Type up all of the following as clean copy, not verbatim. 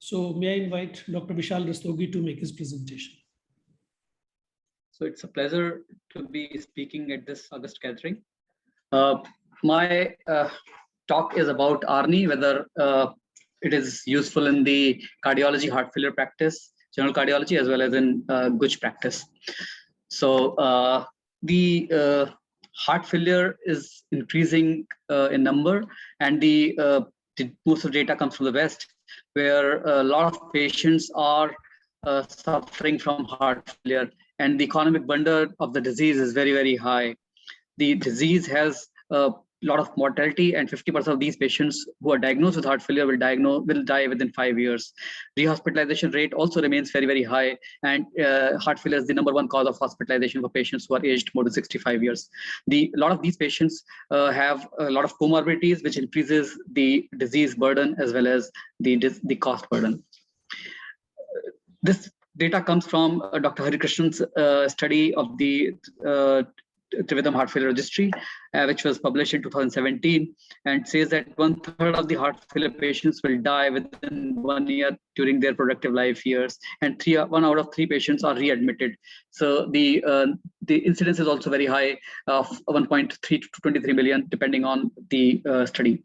So may I invite Dr. Vishal Rastogi to make his presentation. So it's a pleasure to be speaking at this August gathering. My talk is about ARNI, whether it is useful in the cardiology, heart failure practice, general cardiology, as well as in GUJ practice. So the heart failure is increasing in number, and most of the data comes from the West, where a lot of patients are suffering from heart failure, and the economic burden of the disease is very, very high. The disease has a lot of mortality, and 50% of these patients who are diagnosed with heart failure will die within 5 years. Rehospitalization rate also remains very, very high, and heart failure is the #1 cause of hospitalization for patients who are aged more than 65 years. A lot of these patients have a lot of comorbidities, which increases the disease burden as well as the cost burden. This data comes from Dr. Hari Krishnan's study of the Trividam Heart Failure Registry, which was published in 2017, and says that 1/3 of the heart failure patients will die within 1 year during their productive life years, and 1 out of 3 patients are readmitted. So the incidence is also very high, of 1.3 to 23 million, depending on the study.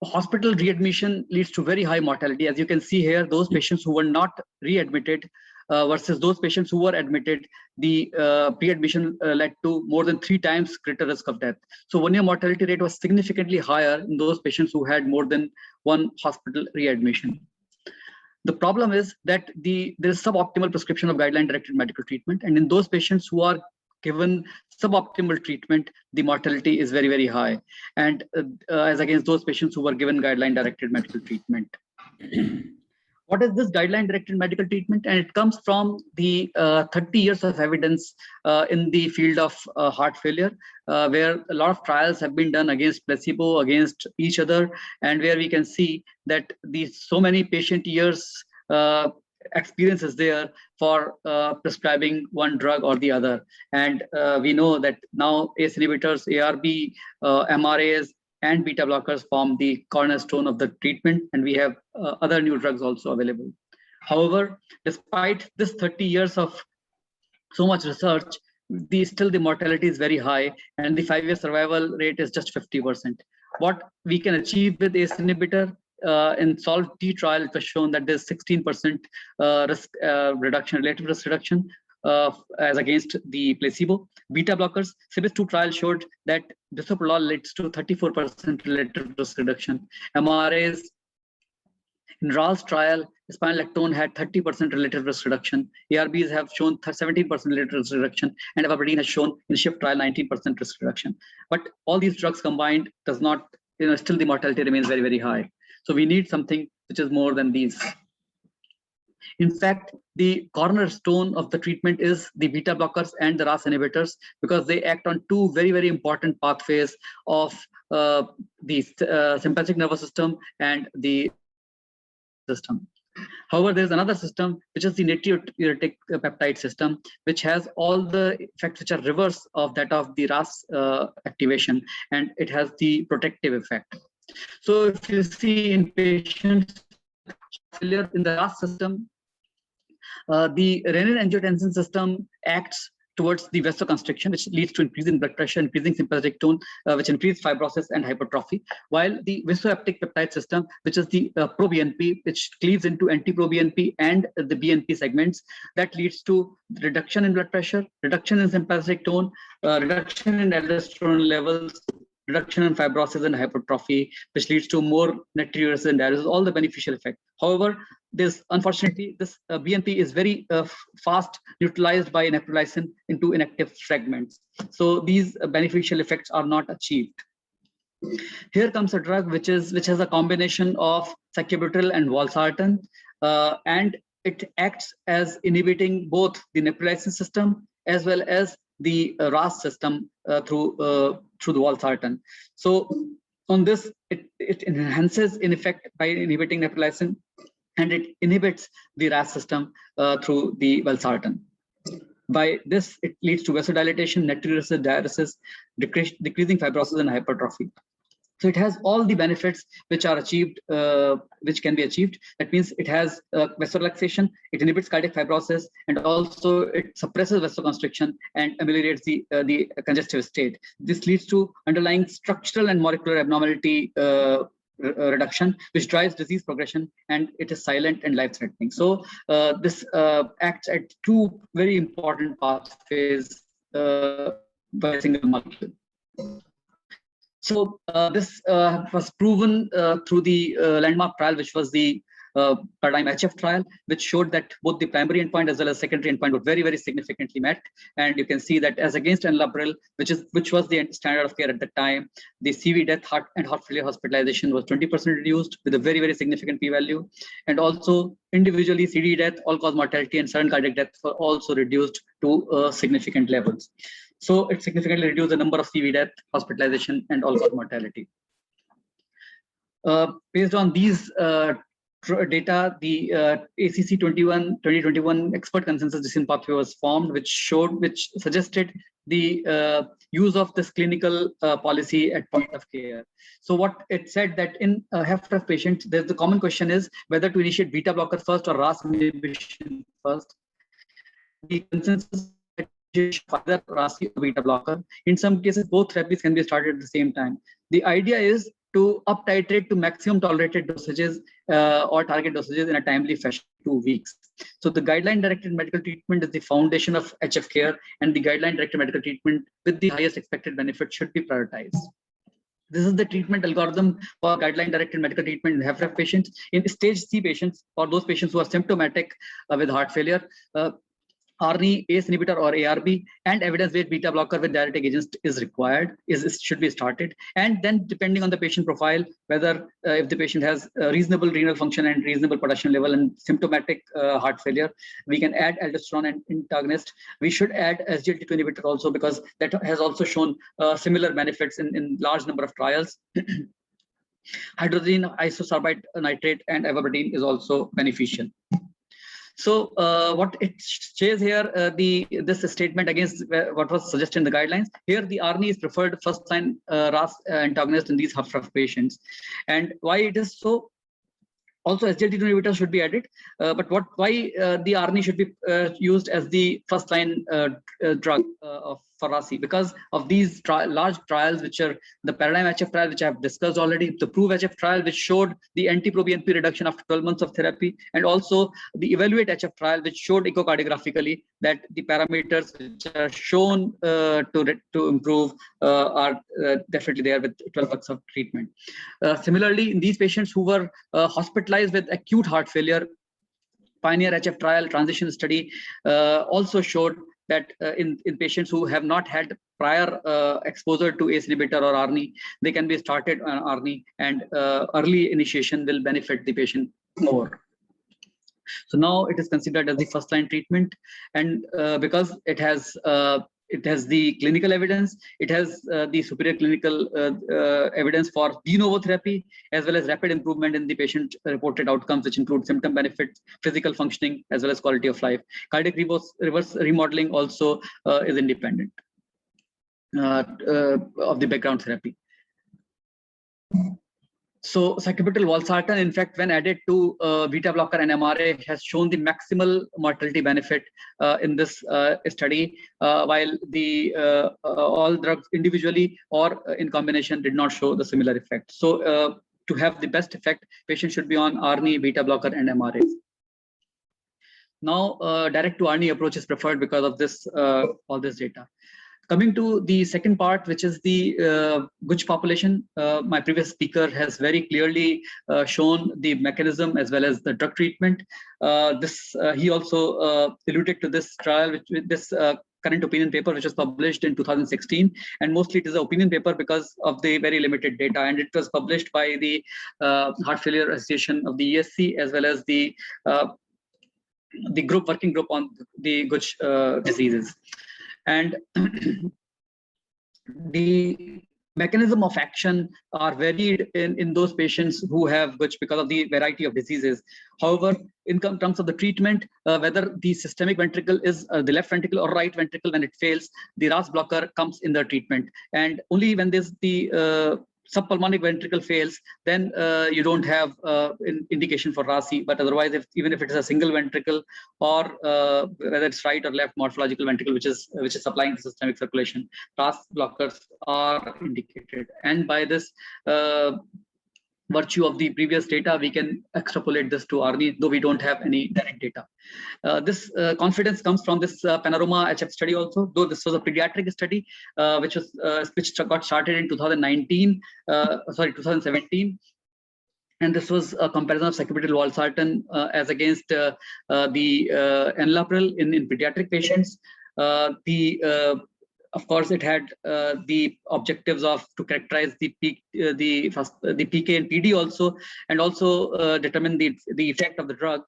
Hospital readmission leads to very high mortality. As you can see here, those patients who were not readmitted versus those patients who were admitted, the pre-admission led to more than 3 times greater risk of death. So 1-year mortality rate was significantly higher in those patients who had more than 1 hospital readmission. The problem is that there is suboptimal prescription of guideline-directed medical treatment, and in those patients who are given suboptimal treatment, the mortality is very, very high, and as against those patients who were given guideline-directed medical treatment. What is this guideline-directed medical treatment? And it comes from the 30 years of evidence in the field of heart failure, where a lot of trials have been done against placebo, against each other, and where we can see that so many patient years experience is there for prescribing one drug or the other. And we know that now ACE inhibitors, ARB, MRAs, and beta blockers form the cornerstone of the treatment, and we have other new drugs also available. However, despite this 30 years of so much research, still the mortality is very high, and the 5-year survival rate is just 50%. What we can achieve with ACE inhibitor, in SOLVE-T trial, it was shown that there's 16% risk reduction, relative risk reduction, as against the placebo. Beta blockers, CBIS-2 trial showed that bisoprolol leads to 34% relative risk reduction. MRAs, in RALS trial, spironolactone had 30% relative risk reduction. ARBs have shown 17% relative risk reduction, and ivabradine has shown in SHIFT trial 19% risk reduction. But all these drugs combined does not, still the mortality remains very, very high. So we need something which is more than these. In fact, the cornerstone of the treatment is the beta blockers and the RAS inhibitors, because they act on 2 very, very important pathways of the sympathetic nervous system and the system. However, there's another system, which is the natriuretic peptide system, which has all the effects which are reverse of that of the RAS activation, and it has the protective effect. So if you see in patients failure in the RAS system, the renin-angiotensin system acts towards the vasoconstriction, which leads to increasing blood pressure, increasing sympathetic tone, which increases fibrosis and hypertrophy. While the vasoaptic peptide system, which is the pro-BNP, which cleaves into anti-pro-BNP and the BNP segments, that leads to reduction in blood pressure, reduction in sympathetic tone, reduction in aldosterone levels, reduction in fibrosis and hypertrophy, which leads to more natriuresis and diuresis, all the beneficial effect. However, unfortunately, this BNP is very fast neutralized by neprilysin into inactive fragments. So these beneficial effects are not achieved. Here comes a drug which has a combination of sacubitril and valsartan, and it acts as inhibiting both the neprilysin system as well as the RAS system through the valsartan. So on this, it enhances in effect by inhibiting neprilysin, and it inhibits the RAS system through the valsartan. By this, it leads to vasodilation, natriuresis, diuresis, decreasing fibrosis and hypertrophy. So it has all the benefits which are achieved, which can be achieved. That means it has vasorelaxation, it inhibits cardiac fibrosis, and also it suppresses vasoconstriction and ameliorates the congestive state. This leads to underlying structural and molecular abnormality reduction, which drives disease progression, and it is silent and life-threatening. So this acts at two very important pathways by a single molecule. So this was proven through the landmark trial, which was the Paradigm HF trial, which showed that both the primary endpoint as well as secondary endpoint were very, very significantly met. And you can see that as against enalapril, which was the standard of care at the time, the CV death, heart failure hospitalization was 20% reduced with a very, very significant p-value. And also individually CD death, all-cause mortality, and sudden cardiac death were also reduced to significant levels. So it significantly reduced the number of CV death, hospitalization, and all-cause mortality. Based on these data, the ACC 2021 expert consensus decision pathway was formed, which suggested the use of this clinical policy at point of care. So what it said that in HFrEF patients, the common question is whether to initiate beta blocker first or RAS inhibition first. The consensus either RAS or beta blocker. In some cases, both therapies can be started at the same time. The idea is to up titrate to maximum tolerated dosages or target dosages in a timely fashion, 2 weeks. So the guideline-directed medical treatment is the foundation of HF care, and the guideline-directed medical treatment with the highest expected benefit should be prioritized. This is the treatment algorithm for guideline-directed medical treatment in HFrEF patients. In stage C patients, or those patients who are symptomatic with heart failure, ARNI, ACE inhibitor or ARB, and evidence-based beta blocker with diuretic agents is required, should be started. And then depending on the patient profile, whether if the patient has reasonable renal function and reasonable potassium level and symptomatic heart failure, we can add aldosterone and antagonist. We should add SGLT2 inhibitor also, because that has also shown similar benefits in large number of trials. Hydrazine, isosorbide nitrate, and ivabradine is also beneficial. So what it says here, this statement against what was suggested in the guidelines. Here, the ARNI is preferred first-line RAS antagonist in these HFrEF patients. And why it is so? Also, SGLT2 inhibitors should be added, but why the ARNI should be used as the first-line drug for RASI? Because of these large trials, which are the Paradigm HF trial, which I have discussed already, the Prove HF trial, which showed the anti-proBNP reduction after 12 months of therapy, and also the Evaluate HF trial, which showed echocardiographically that the parameters which are shown to improve are definitely there with 12 months of treatment. Similarly, in these patients who were hospitalized with acute heart failure, Pioneer HF trial transition study also showed that in patients who have not had prior exposure to ACE inhibitor or ARNI, they can be started on ARNI, and early initiation will benefit the patient more. So now it is considered as the first-line treatment, and because it has the clinical evidence, it has the superior clinical evidence for de novo therapy, as well as rapid improvement in the patient-reported outcomes, which include symptom benefits, physical functioning, as well as quality of life. Cardiac reverse remodeling also is independent of the background therapy. So sacubitril valsartan, in fact, when added to beta blocker and MRA, has shown the maximal mortality benefit in this study, while the all drugs individually or in combination did not show the similar effect. So to have the best effect, patients should be on ARNI, beta blocker, and MRAs. Now, direct to ARNI approach is preferred because of this all this data. Coming to the second part, which is the GUJ population, my previous speaker has very clearly shown the mechanism as well as the drug treatment. He also alluded to this trial, with this current opinion paper, which was published in 2016, and mostly it is an opinion paper because of the very limited data, and it was published by the Heart Failure Association of the ESC, as well as the working group on the GUJ diseases. And the mechanism of action are varied in those patients who have GUJ because of the variety of diseases. However, in terms of the treatment, whether the systemic ventricle is the left ventricle or right ventricle, when it fails, the RAS blocker comes in the treatment. And only when there's the subpulmonic ventricle fails, then you don't have indication for RASI. But otherwise, even if it is a single ventricle, or whether it's right or left morphological ventricle, which is supplying the systemic circulation, RAS blockers are indicated. And by this virtue of the previous data, we can extrapolate this to ARNI, though we don't have any direct data. This confidence comes from this Panorama HF study also, though this was a pediatric study, which got started in 2017. And this was a comparison of sacubitril valsartan as against the enalapril in pediatric patients. Of course, it had the objectives to characterize the PK and PD also, and also determine the effect of the drug.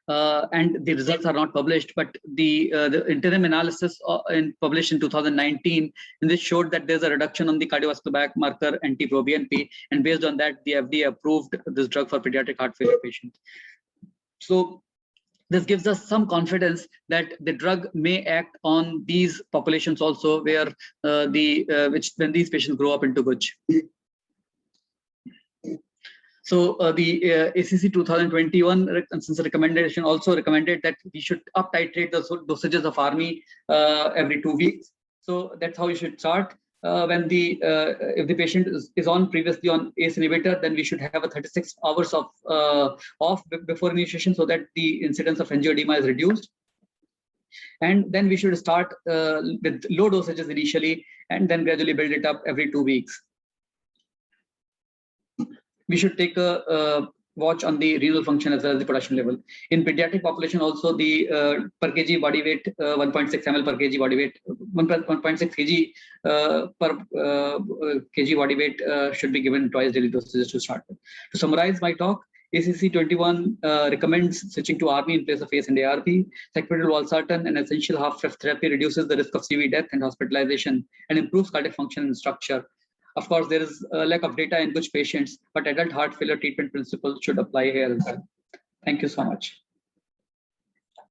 And the results are not published, but the interim analysis published in 2019, and this showed that there's a reduction on the cardiovascular biomarker NT-proBNP, and based on that, the FDA approved this drug for pediatric heart failure patients. So this gives us some confidence that the drug may act on these populations also, where when these patients grow up into Guj. So the ACC 2021 consensus recommendation also recommended that we should up titrate the dosages of ARNI every 2 weeks. So that's how you should start. When if the patient is previously on ACE inhibitor, then we should have a 36 hours of off before initiation, so that the incidence of angioedema is reduced. And then we should start with low dosages initially, and then gradually build it up every 2 weeks. We should take a watch on the renal function as well as the potassium level. In pediatric population also, the per kg body weight, 1.6 ml per kg body weight, 1.6 kg per kg body weight should be given twice daily dosages to start with. To summarize my talk, ACC 21 recommends switching to ARNI in place of ACE and ARB. Sacubitril valsartan, an essential half-life therapy, reduces the risk of CV death and hospitalization and improves cardiac function and structure. Of course, there is a lack of data in Guj patients, but adult heart failure treatment principles should apply here as well. Thank you so much.